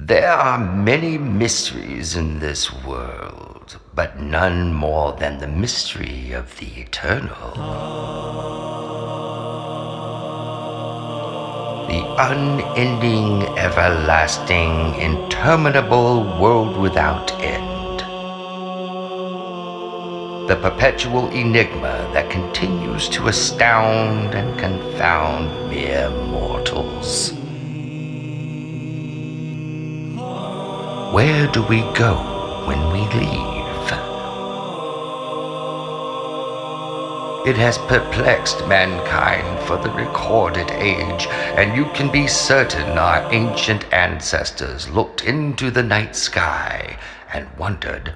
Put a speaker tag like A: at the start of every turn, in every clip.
A: There are many mysteries in this world, but none more than the mystery of the eternal. The unending, everlasting, interminable world without end. The perpetual enigma that continues to astound and confound mere mortals. Where do we go when we leave? It has perplexed mankind for the recorded age, and you can be certain our ancient ancestors looked into the night sky and wondered,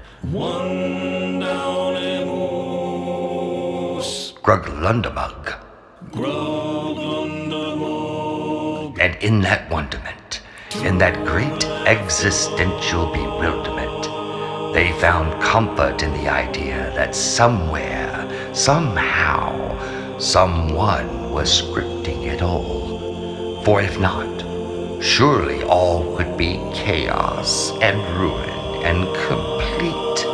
A: Gruglundamug. And in that wonderment, in that great existential bewilderment, they found comfort in the idea that somewhere, somehow, someone was scripting it all. For if not, surely all would be chaos and ruin and complete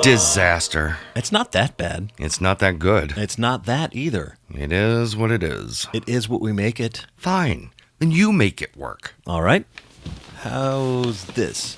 B: disaster.
C: It's not that bad.
B: It's not that good.
C: It's not that either.
B: It is what it is.
C: It is what we make it.
B: Fine. Then you make it work.
C: All right. How's this?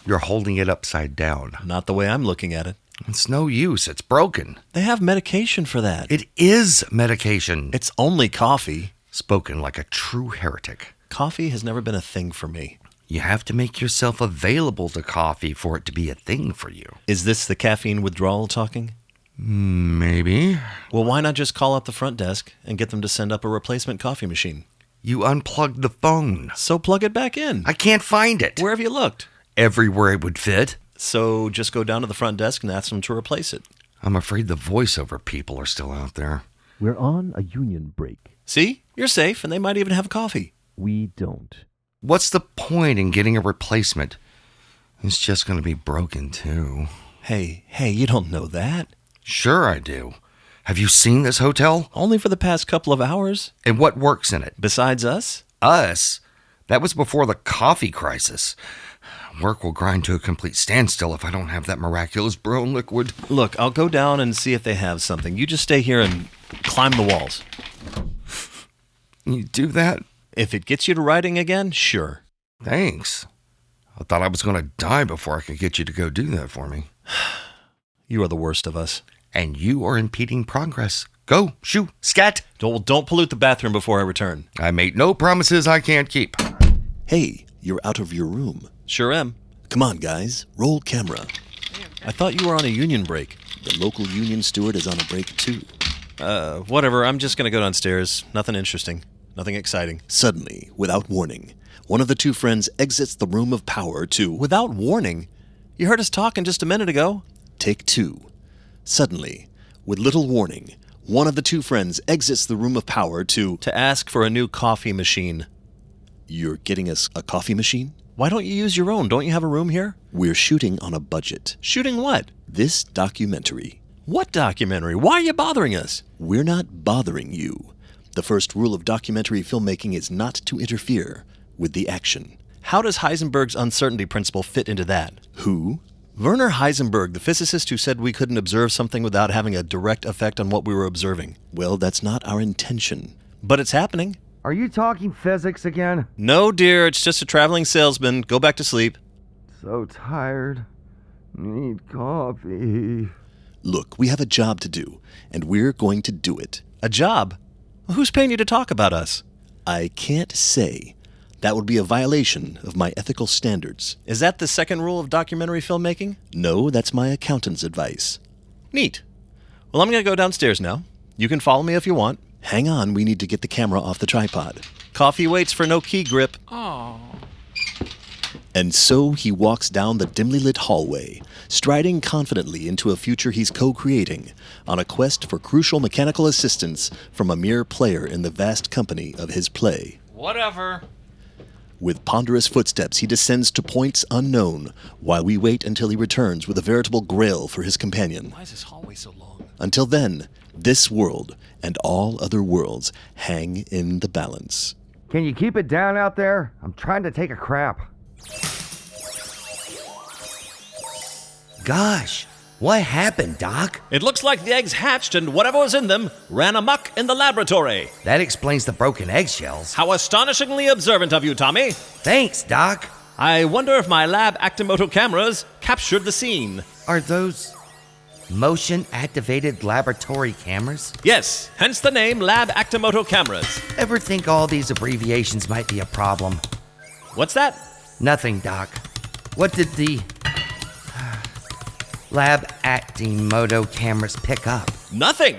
B: You're holding it upside down.
C: Not the way I'm looking at it.
B: It's no use. It's broken.
C: They have medication for that.
B: It is medication.
C: It's only coffee.
B: Spoken like a true heretic.
C: Coffee has never been a thing for me.
B: You have to make yourself available to coffee for it to be a thing for you.
C: Is this the caffeine withdrawal talking?
B: Maybe.
C: Well, why not just call up the front desk and get them to send up a replacement coffee machine?
B: You unplugged the phone.
C: So plug it back in.
B: I can't find it.
C: Where have you looked?
B: Everywhere it would fit.
C: So just go down to the front desk and ask them to replace it.
B: I'm afraid the voiceover people are still out there.
D: We're on a union break.
C: See? You're safe, and they might even have coffee.
D: We don't.
B: What's the point in getting a replacement? It's just going to be broken, too.
C: Hey, you don't know that.
B: Sure I do. Have you seen this hotel?
C: Only for the past couple of hours.
B: And what works in it?
C: Besides us?
B: Us? That was before the coffee crisis. Work will grind to a complete standstill if I don't have that miraculous brown liquid.
C: Look, I'll go down and see if they have something. You just stay here and climb the walls.
B: You do that?
C: If it gets you to writing again, sure.
B: Thanks. I thought I was going to die before I could get you to go do that for me.
C: You are the worst of us.
B: And you are impeding progress. Go, shoo, scat.
C: Don't pollute the bathroom before I return.
B: I make no promises I can't keep.
E: Hey, you're out of your room.
C: Sure am.
E: Come on, guys. Roll camera.
C: I thought you were on a union break.
E: The local union steward is on a break, too.
C: Whatever. I'm just going to go downstairs. Nothing interesting. Nothing exciting.
E: Suddenly, without warning, one of the two friends exits the room of power to...
C: Without warning? You heard us talking just a minute ago.
E: Take two. Suddenly, with little warning, one of the two friends exits the room of power to...
C: To ask for a new coffee machine.
E: You're getting us a coffee machine?
C: Why don't you use your own? Don't you have a room here?
E: We're shooting on a budget.
C: Shooting what?
E: This documentary.
C: What documentary? Why are you bothering us?
E: We're not bothering you. The first rule of documentary filmmaking is not to interfere with the action.
C: How does Heisenberg's uncertainty principle fit into that?
E: Who?
C: Werner Heisenberg, the physicist who said we couldn't observe something without having a direct effect on what we were observing.
E: Well, that's not our intention.
C: But it's happening.
F: Are you talking physics again?
C: No, dear, it's just a traveling salesman. Go back to sleep.
F: So tired. Need coffee.
E: Look, we have a job to do, and we're going to do it.
C: A job? Who's paying you to talk about us?
E: I can't say. That would be a violation of my ethical standards.
C: Is that the second rule of documentary filmmaking?
E: No, that's my accountant's advice.
C: Neat. Well, I'm going to go downstairs now. You can follow me if you want.
E: Hang on, we need to get the camera off the tripod.
C: Coffee waits for no key grip.
E: And so he walks down the dimly lit hallway, striding confidently into a future he's co-creating, on a quest for crucial mechanical assistance from a mere player in the vast company of his play.
C: Whatever.
E: With ponderous footsteps, he descends to points unknown, while we wait until he returns with a veritable grail for his companion.
C: Why is this hallway so long?
E: Until then, this world and all other worlds hang in the balance.
F: Can you keep it down out there? I'm trying to take a crap.
B: Gosh, what happened, Doc?
C: It looks like the eggs hatched and whatever was in them ran amok in the laboratory.
B: That explains the broken eggshells.
C: How astonishingly observant of you, Tommy.
B: Thanks, Doc.
C: I wonder if my lab Actimoto cameras captured the scene.
B: Are those motion-activated laboratory cameras?
C: Yes, hence the name Lab Actimoto cameras.
B: Ever think all these abbreviations might be a problem?
C: What's that?
B: Nothing, Doc. What did the Lab Actimoto cameras pick up?
C: Nothing.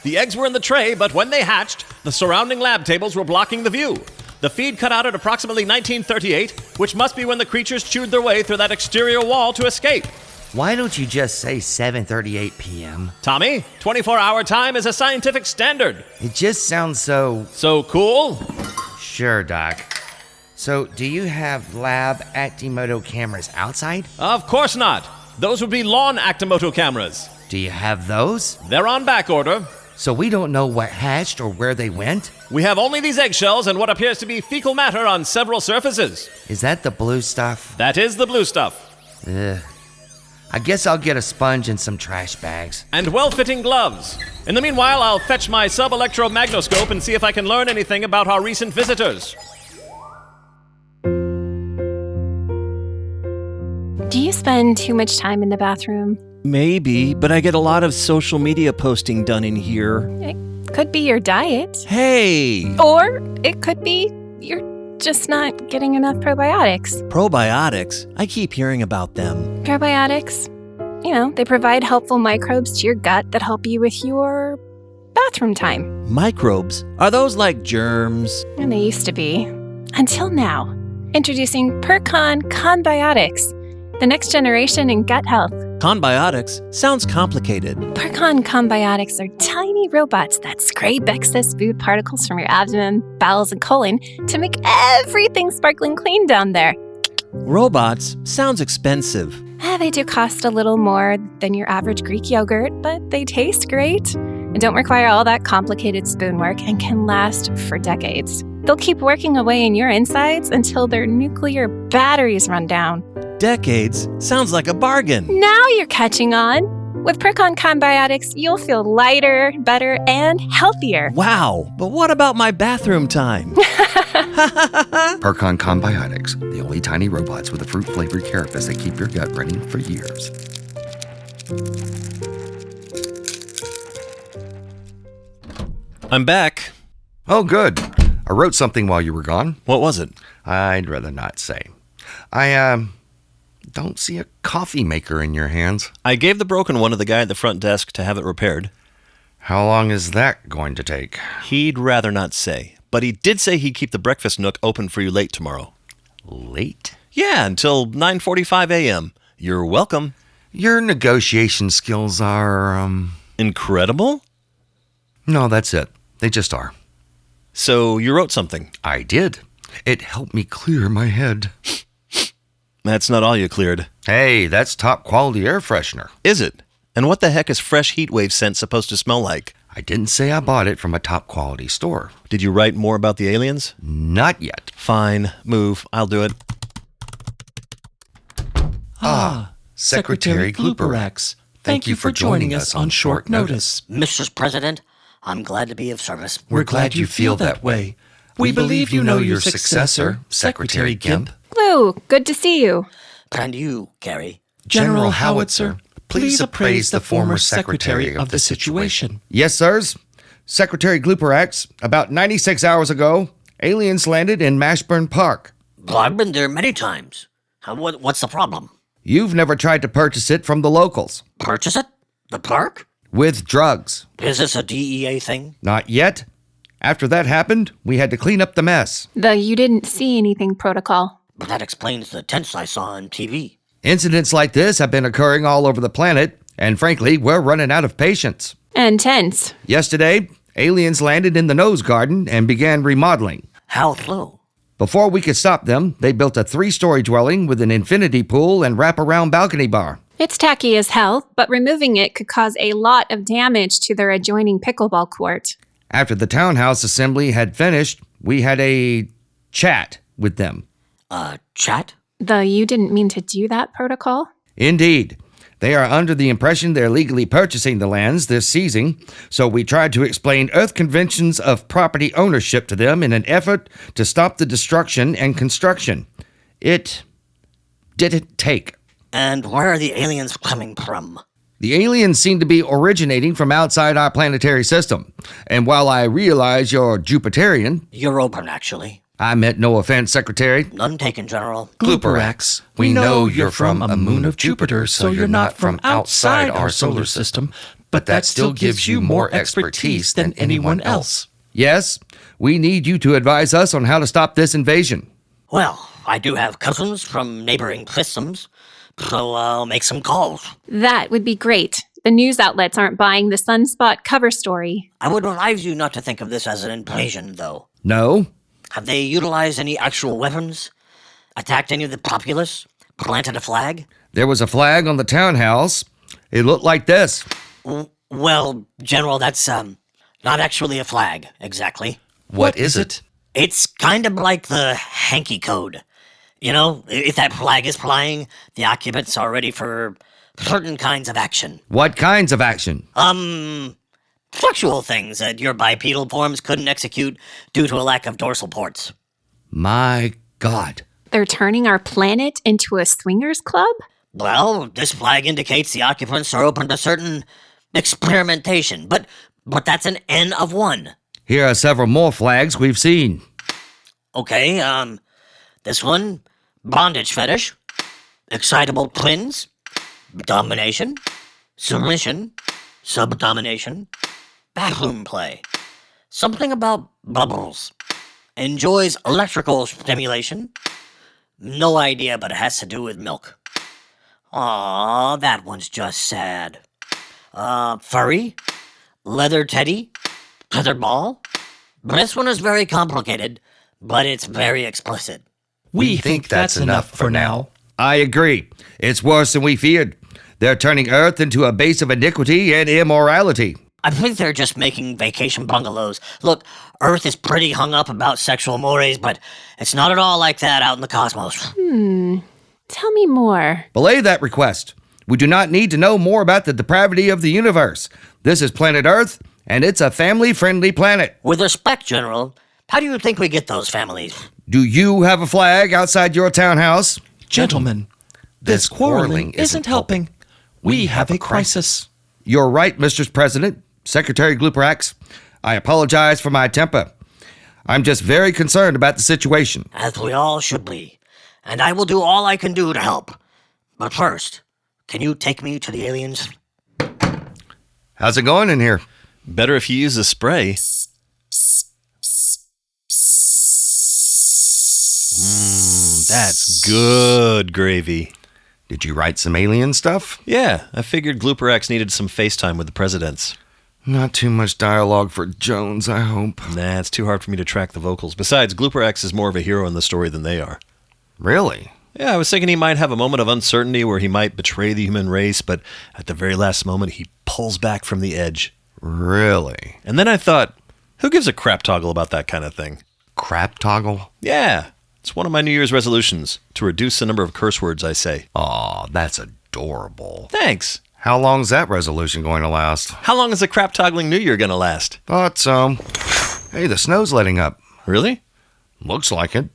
C: The eggs were in the tray, but when they hatched, the surrounding lab tables were blocking the view. The feed cut out at approximately 1938, which must be when the creatures chewed their way through that exterior wall to escape.
B: Why don't you just say 7:38 p.m.?
C: Tommy, 24-hour time is a scientific standard.
B: It just sounds so...
C: So cool?
B: Sure, Doc. So, do you have Lab Actimoto cameras outside?
C: Of course not. Those would be lawn Actimoto cameras.
B: Do you have those?
C: They're on back order.
B: So we don't know what hatched or where they went?
C: We have only these eggshells and what appears to be fecal matter on several surfaces.
B: Is that the blue stuff?
C: That is the blue stuff.
B: Ugh. I guess I'll get a sponge and some trash bags.
C: And well-fitting gloves. In the meanwhile, I'll fetch my sub-electromagnoscope and see if I can learn anything about our recent visitors.
G: Do you spend too much time in the bathroom?
H: Maybe, but I get a lot of social media posting done in here.
G: It could be your diet.
H: Hey!
G: Or it could be you're just not getting enough probiotics.
H: Probiotics? I keep hearing about them.
G: Probiotics, they provide helpful microbes to your gut that help you with your bathroom time.
H: Microbes? Are those like germs?
G: And they used to be. Until now. Introducing Percon Conbiotics, the next generation in gut health.
H: Conbiotics? Sounds complicated.
G: Percon Conbiotics are tiny robots that scrape excess food particles from your abdomen, bowels, and colon to make everything sparkling clean down there.
H: Robots? Sounds expensive.
G: They do cost a little more than your average Greek yogurt, but they taste great and don't require all that complicated spoon work and can last for decades. They'll keep working away in your insides until their nuclear batteries run down.
H: Decades? Sounds like a bargain.
G: Now you're catching on. With Percon Conbiotics, you'll feel lighter, better, and healthier.
H: Wow, but what about my bathroom time?
B: Percon Conbiotics, the only tiny robots with a fruit-flavored carapace that keep your gut running for years.
C: I'm back.
B: Oh, good. I wrote something while you were gone.
C: What was it?
B: I'd rather not say. I don't see a coffee maker in your hands.
C: I gave the broken one to the guy at the front desk to have it repaired.
B: How long is that going to take?
C: He'd rather not say, but he did say he'd keep the breakfast nook open for you late tomorrow.
B: Late?
C: Yeah, until 9:45 a.m. You're welcome.
B: Your negotiation skills are,
C: Incredible?
B: No, that's it. They just are.
C: So you wrote something.
B: I did. It helped me clear my head.
C: That's not all you cleared.
B: Hey, that's top quality air freshener.
C: Is it? And what the heck is fresh heat wave scent supposed to smell like?
B: I didn't say I bought it from a top quality store.
C: Did you write more about the aliens?
B: Not yet.
C: Fine, move. I'll do it.
B: Secretary Gluperax. Thank you for joining us on short notice.
I: Mrs. President, I'm glad to be of service.
B: We're glad you feel that way. We believe you know your successor, Secretary Gimp.
G: Lou, good to see you.
I: And you, Gary.
B: General Howitzer, please appraise the former secretary of the situation. Yes, sirs. Secretary Gluperax, about 96 hours ago, aliens landed in Mashburn Park.
I: Well, I've been there many times. What's the problem?
B: You've never tried to purchase it from the locals.
I: Purchase it? The park?
B: With drugs.
I: Is this a DEA thing?
B: Not yet. After that happened, we had to clean up the mess.
G: The you didn't see anything protocol.
I: But that explains the tents I saw on TV.
B: Incidents like this have been occurring all over the planet, and frankly, we're running out of patience.
G: And tense.
B: Yesterday, aliens landed in the Nose Garden and began remodeling.
I: How low?
B: Before we could stop them, they built a 3-story dwelling with an infinity pool and wraparound balcony bar.
G: It's tacky as hell, but removing it could cause a lot of damage to their adjoining pickleball court.
B: After the townhouse assembly had finished, we had a chat with them.
I: Chat?
G: The you didn't mean to do that protocol?
B: Indeed. They are under the impression they're legally purchasing the lands they're seizing, so we tried to explain Earth conventions of property ownership to them in an effort to stop the destruction and construction. It didn't take.
I: And where are the aliens coming from?
B: The aliens seem to be originating from outside our planetary system. And while I realize you're Jupiterian...
I: You're open, actually.
B: I meant no offense, Secretary.
I: None taken, General.
H: Gluperax, we know you're from a moon of Jupiter, so you're not from outside our solar system, but that still gives you more expertise than anyone else.
B: Yes, we need you to advise us on how to stop this invasion.
I: Well, I do have cousins from neighboring systems, so I'll make some calls.
G: That would be great. The news outlets aren't buying the Sunspot cover story.
I: I would advise you not to think of this as an invasion, though.
B: No?
I: Have they utilized any actual weapons? Attacked any of the populace? Planted a flag?
B: There was a flag on the townhouse. It looked like this.
I: Well, General, that's not actually a flag, exactly.
H: What is it?
I: It's kind of like the hanky code. You know, if that flag is flying, the occupants are ready for certain kinds of action.
B: What kinds of action?
I: Fluctual things that your bipedal forms couldn't execute due to a lack of dorsal ports.
B: My God.
G: They're turning our planet into a swingers club?
I: Well, this flag indicates the occupants are open to certain experimentation, but that's an N of 1.
B: Here are several more flags we've seen.
I: Okay, this one, bondage fetish, excitable twins, domination, submission, subdomination, bathroom play, something about bubbles, enjoys electrical stimulation, no idea, but it has to do with milk. Aw, that one's just sad. Furry, leather teddy, tetherball. This one is very complicated, but it's very explicit.
H: We think that's enough for now.
B: I agree. It's worse than we feared. They're turning Earth into a base of iniquity and immorality.
I: I think they're just making vacation bungalows. Look, Earth is pretty hung up about sexual mores, but it's not at all like that out in the cosmos.
G: Tell me more.
B: Belay that request. We do not need to know more about the depravity of the universe. This is planet Earth, and it's a family-friendly planet.
I: With respect, General, how do you think we get those families?
B: Do you have a flag outside your townhouse?
H: Gentlemen, this quarreling isn't helping. We have a crisis.
B: You're right, Mr. President. Secretary Gluperax, I apologize for my temper. I'm just very concerned about the situation.
I: As we all should be. And I will do all I can do to help. But first, can you take me to the aliens?
B: How's it going in here?
E: Better if you use a spray. That's good gravy.
B: Did you write some alien stuff?
E: Yeah, I figured Gluperax needed some FaceTime with the presidents.
B: Not too much dialogue for Jones, I hope.
E: Nah, it's too hard for me to track the vocals. Besides, Gluperax is more of a hero in the story than they are.
B: Really?
E: Yeah, I was thinking he might have a moment of uncertainty where he might betray the human race, but at the very last moment, he pulls back from the edge.
B: Really?
E: And then I thought, who gives a crap toggle about that kind of thing?
B: Crap toggle?
E: Yeah, it's one of my New Year's resolutions, to reduce the number of curse words I say.
B: Aw, that's adorable.
E: Thanks.
B: How long's that resolution going to last?
E: How long is the crap toggling New Year going to last?
B: Thought so. Hey, the snow's letting up.
E: Really?
B: Looks like it.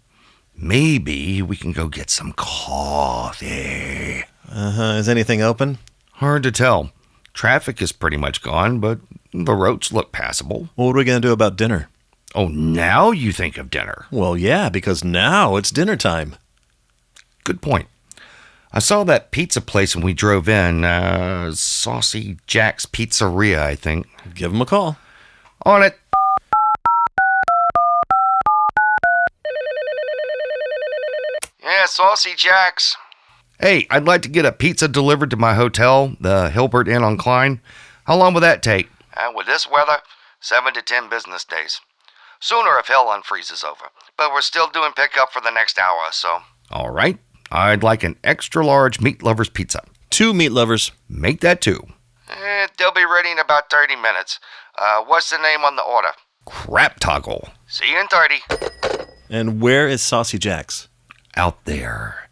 B: Maybe we can go get some coffee.
E: Is anything open?
B: Hard to tell. Traffic is pretty much gone, but the roads look passable.
E: Well, what are we going to do about dinner?
B: Oh, now you think of dinner.
E: Well, yeah, because now it's dinner time.
B: Good point. I saw that pizza place when we drove in. Saucy Jack's Pizzeria, I think.
E: Give him a call.
B: On it. Yeah, Saucy Jack's. Hey, I'd like to get a pizza delivered to my hotel, the Hilbert Inn on Klein. How long will that take? With this weather, 7 to 10 business days. Sooner if hell unfreezes over. But we're still doing pickup for the next hour or so. All right. I'd like an extra large meat lover's pizza.
E: 2 meat lovers.
B: Make that 2. They'll be ready in about 30 minutes. What's the name on the order? Crap Toggle. See you in 30.
E: And where is Saucy Jack's?
B: Out there.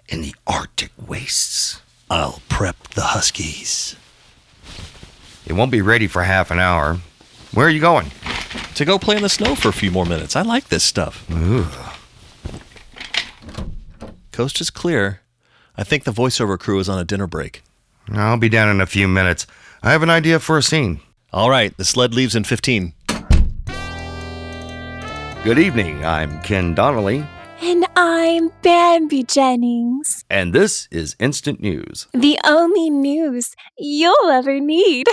B: in the Arctic wastes.
E: I'll prep the Huskies.
B: It won't be ready for half an hour. Where are you going?
E: To go play in the snow for a few more minutes. I like this stuff.
B: Ooh.
E: Coast is clear. I think the voiceover crew is on a dinner break.
B: I'll be down in a few minutes. I have an idea for a scene.
E: All right, the sled leaves in 15.
B: Good evening. I'm Ken Donnelly.
G: And I'm Bambi Jennings.
B: And this is Instant News.
G: The only news you'll ever need.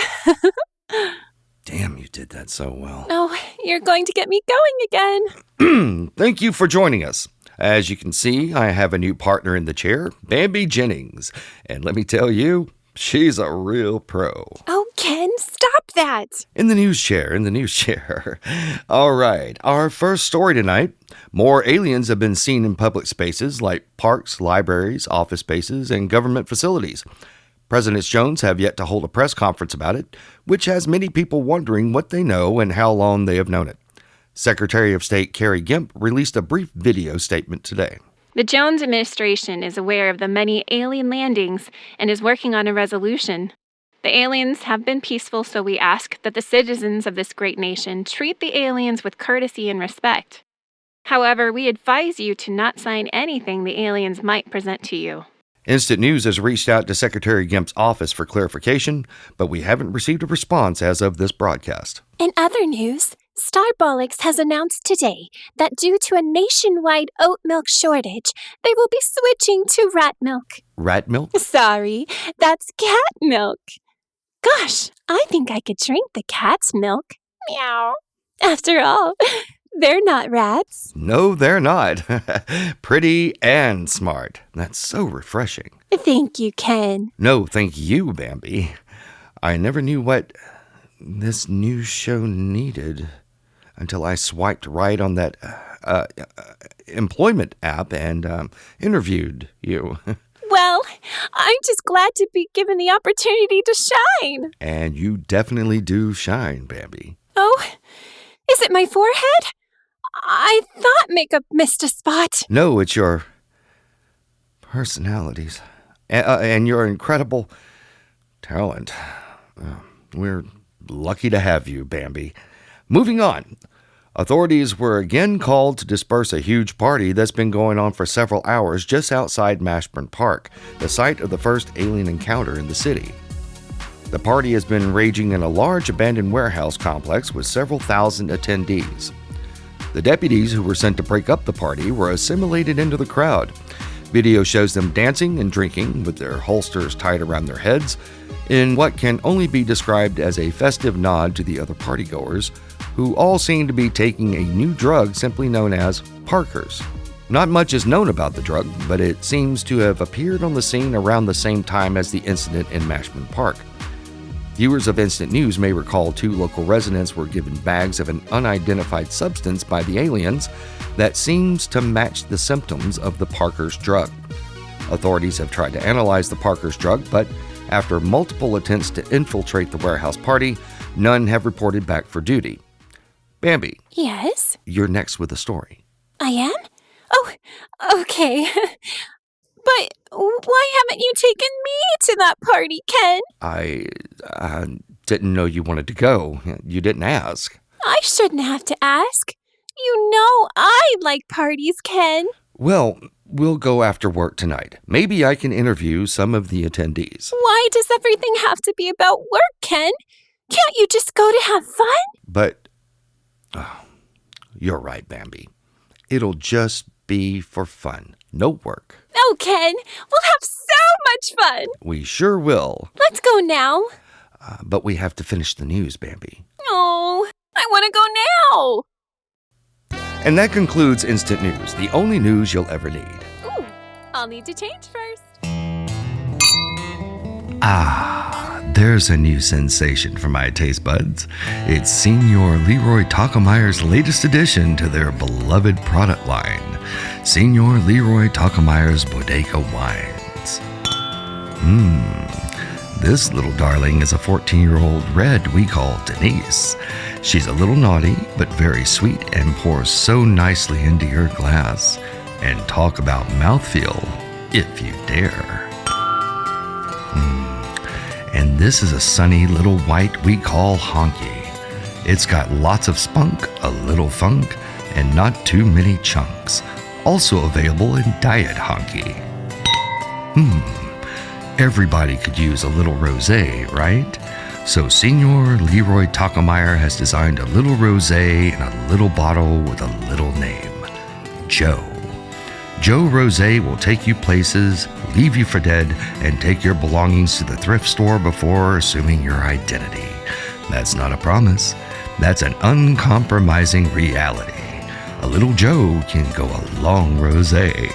B: Damn, you did that so well.
G: Oh, you're going to get me going again.
B: Thank you for joining us. As you can see, I have a new partner in the chair, Bambi Jennings. And let me tell you, she's a real pro.
G: Oh, Ken, stop that.
B: In the news chair. All right, our first story tonight. More aliens have been seen in public spaces like parks, libraries, office spaces, and government facilities. Presidents Jones have yet to hold a press conference about it, which has many people wondering what they know and how long they have known it. Secretary of State Carrie Gimp released a brief video statement today.
G: The Jones administration is aware of the many alien landings and is working on a resolution. The aliens have been peaceful, so we ask that the citizens of this great nation treat the aliens with courtesy and respect. However, we advise you to not sign anything the aliens might present to you.
B: Instant News has reached out to Secretary Gimp's office for clarification, but we haven't received a response as of this broadcast.
G: In other news, Starbolics has announced today that due to a nationwide oat milk shortage, they will be switching to rat milk.
B: Rat milk?
G: Sorry, that's cat milk. Gosh, I think I could drink the cat's milk. Meow. After all, they're not rats.
B: No, they're not. Pretty and smart. That's so refreshing.
G: Thank you, Ken.
B: No, thank you, Bambi. I never knew what this news show needed until I swiped right on that employment app and interviewed you.
G: Well, I'm just glad to be given the opportunity to shine.
B: And you definitely do shine, Bambi.
G: Oh, is it my forehead? I thought makeup missed a spot.
B: No, it's your personalities and your incredible talent. We're lucky to have you, Bambi. Moving on. Authorities were again called to disperse a huge party that's been going on for several hours just outside Mashburn Park, the site of the first alien encounter in the city. The party has been raging in a large abandoned warehouse complex with several thousand attendees. The deputies who were sent to break up the party were assimilated into the crowd. Video shows them dancing and drinking with their holsters tied around their heads in what can only be described as a festive nod to the other partygoers, who all seem to be taking a new drug simply known as Parkers. Not much is known about the drug, but it seems to have appeared on the scene around the same time as the incident in Mashburn Park. Viewers of Instant News may recall 2 local residents were given bags of an unidentified substance by the aliens that seems to match the symptoms of the Parker's drug. Authorities have tried to analyze the Parker's drug, but after multiple attempts to infiltrate the warehouse party, none have reported back for duty. Bambi.
G: Yes?
B: You're next with a story.
G: I am? Oh, okay. But why haven't you taken me to that party, Ken?
B: I didn't know you wanted to go. You didn't ask.
G: I shouldn't have to ask. You know I like parties, Ken.
B: Well, we'll go after work tonight. Maybe I can interview some of the attendees.
G: Why does everything have to be about work, Ken? Can't you just go to have fun?
B: But, you're right, Bambi. It'll just be for fun. No work.
G: No, Ken. We'll have so much fun.
B: We sure will.
G: Let's go now.
B: But we have to finish the news, Bambi.
G: Oh, I want to go now.
B: And that concludes Instant News, the only news you'll ever need.
G: Ooh, I'll need to change first.
B: There's a new sensation for my taste buds. It's Senior Leroy Talkemeyer's latest addition to their beloved product line, Senior Leroy Talkemeyer's Bodega Wines. This little darling is a 14-year-old red we call Denise. She's a little naughty, but very sweet and pours so nicely into your glass. And talk about mouthfeel. if you dare. And this is a sunny little white we call Honky. It's got lots of spunk, a little funk, and not too many chunks. Also available in Diet Honky. Everybody could use a little rosé, right? So Senor Leroy Takameyer has designed a little rosé in a little bottle with a little name. Joe. Joe Rosé will take you places, leave you for dead, and take your belongings to the thrift store before assuming your identity. That's not a promise. That's an uncompromising reality. A little Joe can go a long rosé.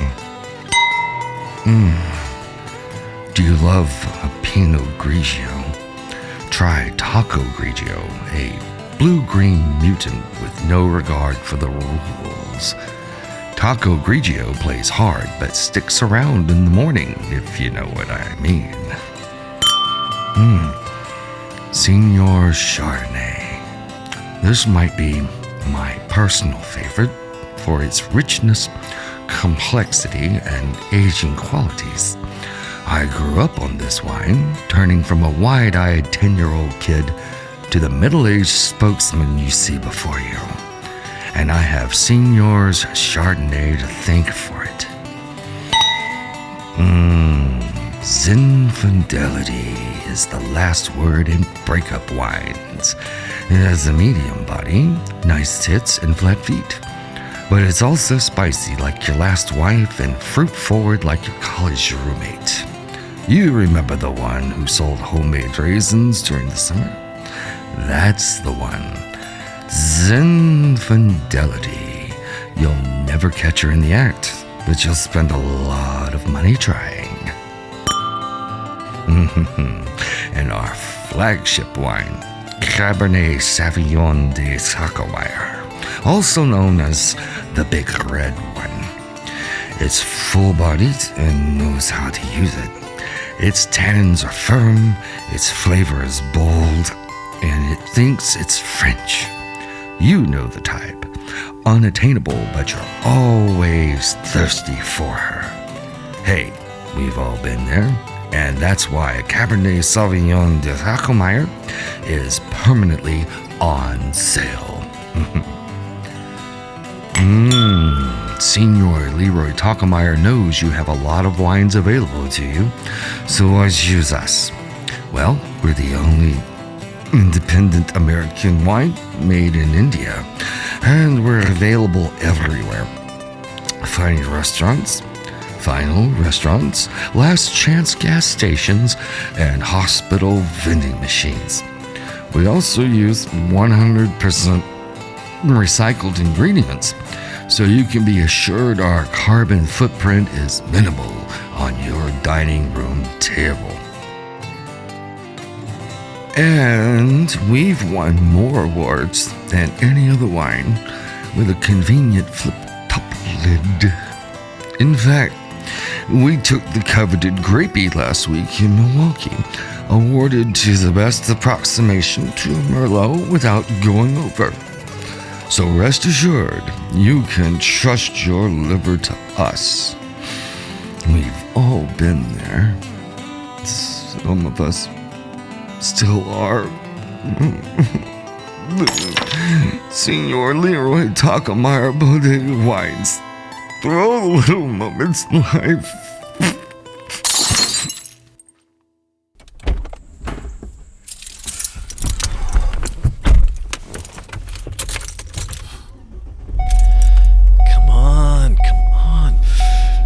B: Do you love a Pinot Grigio? Try Taco Grigio, a blue-green mutant with no regard for the rules. Taco Grigio plays hard but sticks around in the morning, if you know what I mean. Senor Chardonnay. This might be my personal favorite for its richness, complexity, and aging qualities. I grew up on this wine, turning from a wide-eyed 10-year-old kid to the middle-aged spokesman you see before you. And I have Senor's Chardonnay to thank for it. Zinfidelity is the last word in breakup wines. It has a medium body, nice tits, and flat feet. But it's also spicy like your last wife and fruit-forward like your college roommate. You remember the one who sold homemade raisins during the summer? That's the one. Zinfidelity. You'll never catch her in the act, but you'll spend a lot of money trying. And our flagship wine, Cabernet Sauvignon de Saccomire, also known as the Big Red One. It's full-bodied and knows how to use it. Its tannins are firm, its flavor is bold, and it thinks it's French. You know the type. Unattainable, but you're always thirsty for her. Hey, we've all been there, and that's why Cabernet Sauvignon de Saccomire is permanently on sale. Senor Leroy Takameyer knows you have a lot of wines available to you, so why choose us? Well, we're the only independent American wine made in India, and we're available everywhere. Fine restaurants, final restaurants, last chance gas stations, and hospital vending machines. We also use 100% recycled ingredients, so you can be assured our carbon footprint is minimal on your dining room table. And we've won more awards than any other wine with a convenient flip-top lid. In fact, we took the coveted Grapey last week in Milwaukee, awarded to the best approximation to a Merlot without going over. So rest assured, you can trust your liver to us. We've all been there. Some of us still are. Senor Leroy Takameyer Bodega Wines. For all the little moments in life.
E: Come on.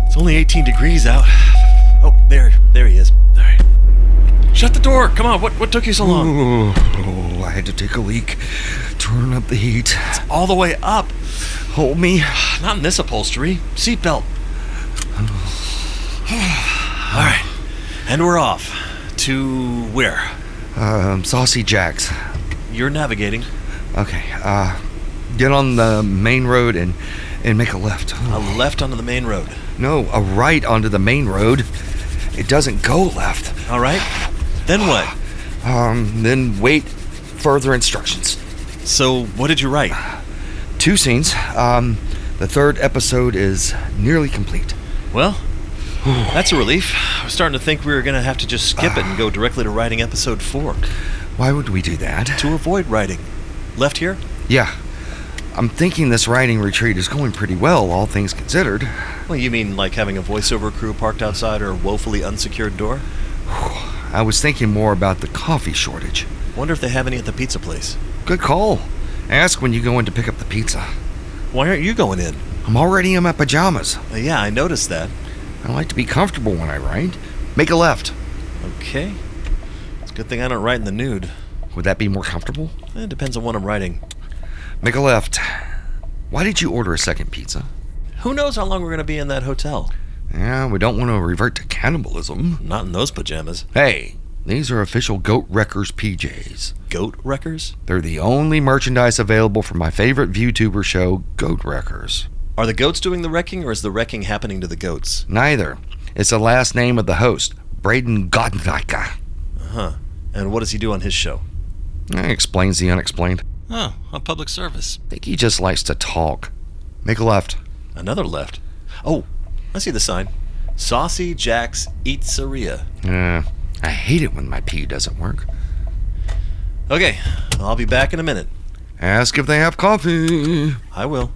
E: It's only 18 degrees out. Oh, there he is. All right. Shut the door. Come on. What took you so long?
B: Oh, I had to take a leak. Turn up the heat.
E: It's all the way up.
B: Hold me.
E: Not in this upholstery. Seatbelt. All right. And we're off. To where?
B: Saucy Jack's.
E: You're navigating.
B: Okay, get on the main road and make a left.
E: A left onto the main road.
B: No, a right onto the main road. It doesn't go left.
E: All right. Then what?
B: Then wait further instructions.
E: So, what did you write?
B: 2 scenes. The 3rd episode is nearly complete.
E: Well, That's a relief. I was starting to think we were going to have to just skip it and go directly to writing episode 4.
B: Why would we do that?
E: To avoid writing. Left here?
B: Yeah. I'm thinking this writing retreat is going pretty well, all things considered.
E: Well, you mean like having a voiceover crew parked outside our woefully unsecured door?
B: I was thinking more about the coffee shortage.
E: Wonder if they have any at the pizza place.
B: Good call. Ask when you go in to pick up the pizza.
E: Why aren't you going in?
B: I'm already in my pajamas.
E: Yeah, I noticed that.
B: I like to be comfortable when I write. Make a left.
E: Okay. It's a good thing I don't write in the nude.
B: Would that be more comfortable?
E: It depends on what I'm writing.
B: Make a left. Why did you order a second pizza?
E: Who knows how long we're going to be in that hotel?
B: Yeah, we don't want to revert to cannibalism.
E: Not in those pajamas.
B: Hey, these are official Goat Wreckers PJs.
E: Goat Wreckers?
B: They're the only merchandise available for my favorite VTuber show, Goat Wreckers.
E: Are the goats doing the wrecking, or is the wrecking happening to the goats?
B: Neither. It's the last name of the host, Braden Godnaka.
E: Uh-huh. And what does he do on his show?
B: Explains the unexplained.
E: Oh, a public service.
B: I think he just likes to talk. Make a left.
E: Another left. Oh, I see the sign. Saucy Jack's Eatzeria.
B: I hate it when my pee doesn't work.
E: Okay, I'll be back in a minute.
B: Ask if they have coffee.
E: I will.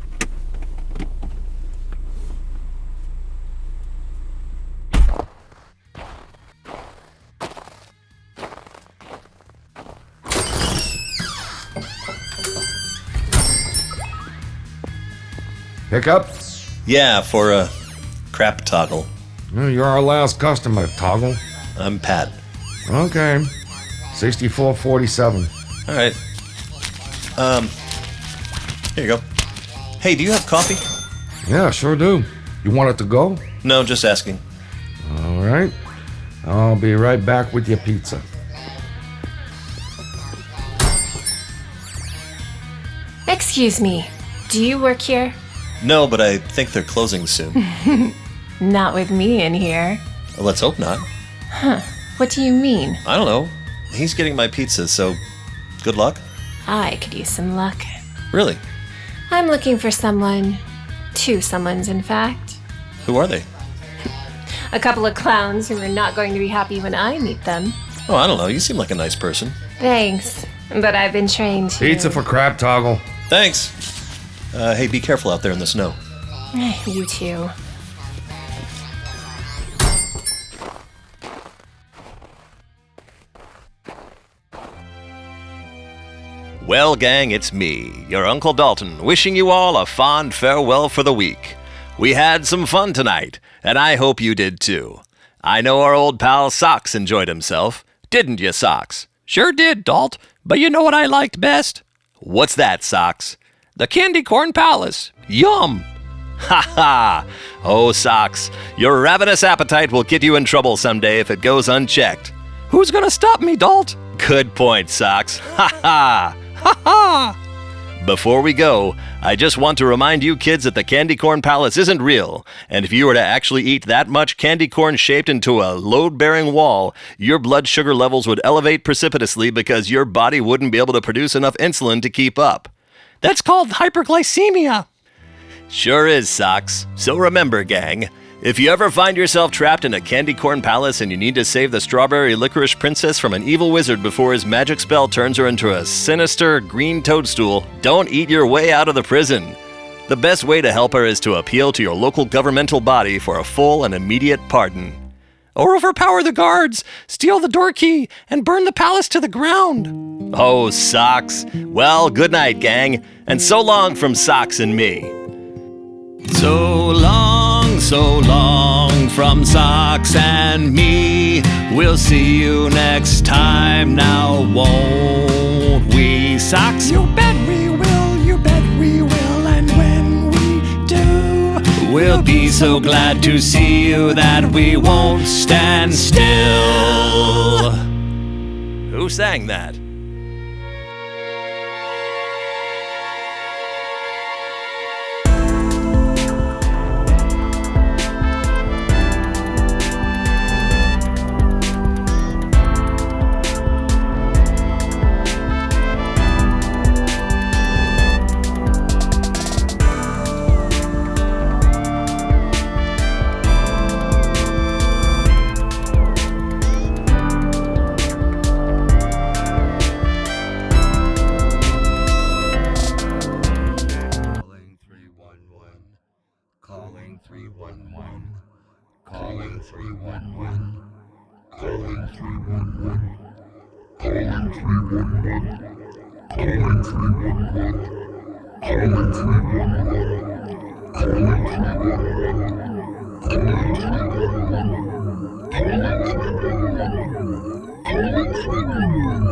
B: Pickup?
E: Yeah, for a crap toggle.
B: You're our last customer, Toggle.
E: I'm Pat.
B: Okay. 6447.
E: All right. Here you go. Hey, do you have coffee?
B: Yeah, sure do. You want it to go?
E: No, just asking.
B: All right. I'll be right back with your pizza.
G: Excuse me, do you work here?
E: No, but I think they're closing soon.
G: Not with me in here.
E: Well, let's hope not.
G: Huh. What do you mean?
E: I don't know. He's getting my pizza, so good luck.
G: I could use some luck.
E: Really?
G: I'm looking for someone. 2 someones, in fact.
E: Who are they?
G: A couple of clowns who are not going to be happy when I meet them.
E: Oh, I don't know. You seem like a nice person.
G: Thanks, but I've been trained to...
B: Pizza for crap, Toggle.
E: Thanks. Hey, be careful out there in the snow.
G: You too.
C: Well, gang, it's me, your Uncle Dalton, wishing you all a fond farewell for the week. We had some fun tonight, and I hope you did too. I know our old pal Socks enjoyed himself. Didn't you, Socks?
H: Sure did, Dalt. But you know what I liked best?
C: What's that, Socks?
H: The Candy Corn Palace. Yum!
C: Ha ha! Oh, Socks, your ravenous appetite will get you in trouble someday if it goes unchecked.
H: Who's gonna stop me, Dalt?
C: Good point, Socks. Ha ha!
H: Ha ha!
C: Before we go, I just want to remind you kids that the Candy Corn Palace isn't real, and if you were to actually eat that much candy corn shaped into a load-bearing wall, your blood sugar levels would elevate precipitously because your body wouldn't be able to produce enough insulin to keep up.
H: That's called hyperglycemia.
C: Sure is, Socks. So remember, gang, if you ever find yourself trapped in a candy corn palace and you need to save the strawberry licorice princess from an evil wizard before his magic spell turns her into a sinister green toadstool, don't eat your way out of the prison. The best way to help her is to appeal to your local governmental body for a full and immediate pardon.
H: Or overpower the guards, steal the door key, and burn the palace to the ground.
C: Oh, Socks. Well, good night, gang, and so long from Socks and me.
H: So long from Socks and me. We'll see you next time now, won't we, Socks?
J: You bet we will, you bet we will, and when we do,
H: we'll be so glad to see you that we won't stand still.
C: Who sang that?
B: Calling 311. Calling 311. Calling 311. Calling 311. Calling 311. Calling 311. Calling 311. Calling 311. Calling 311. Calling 311.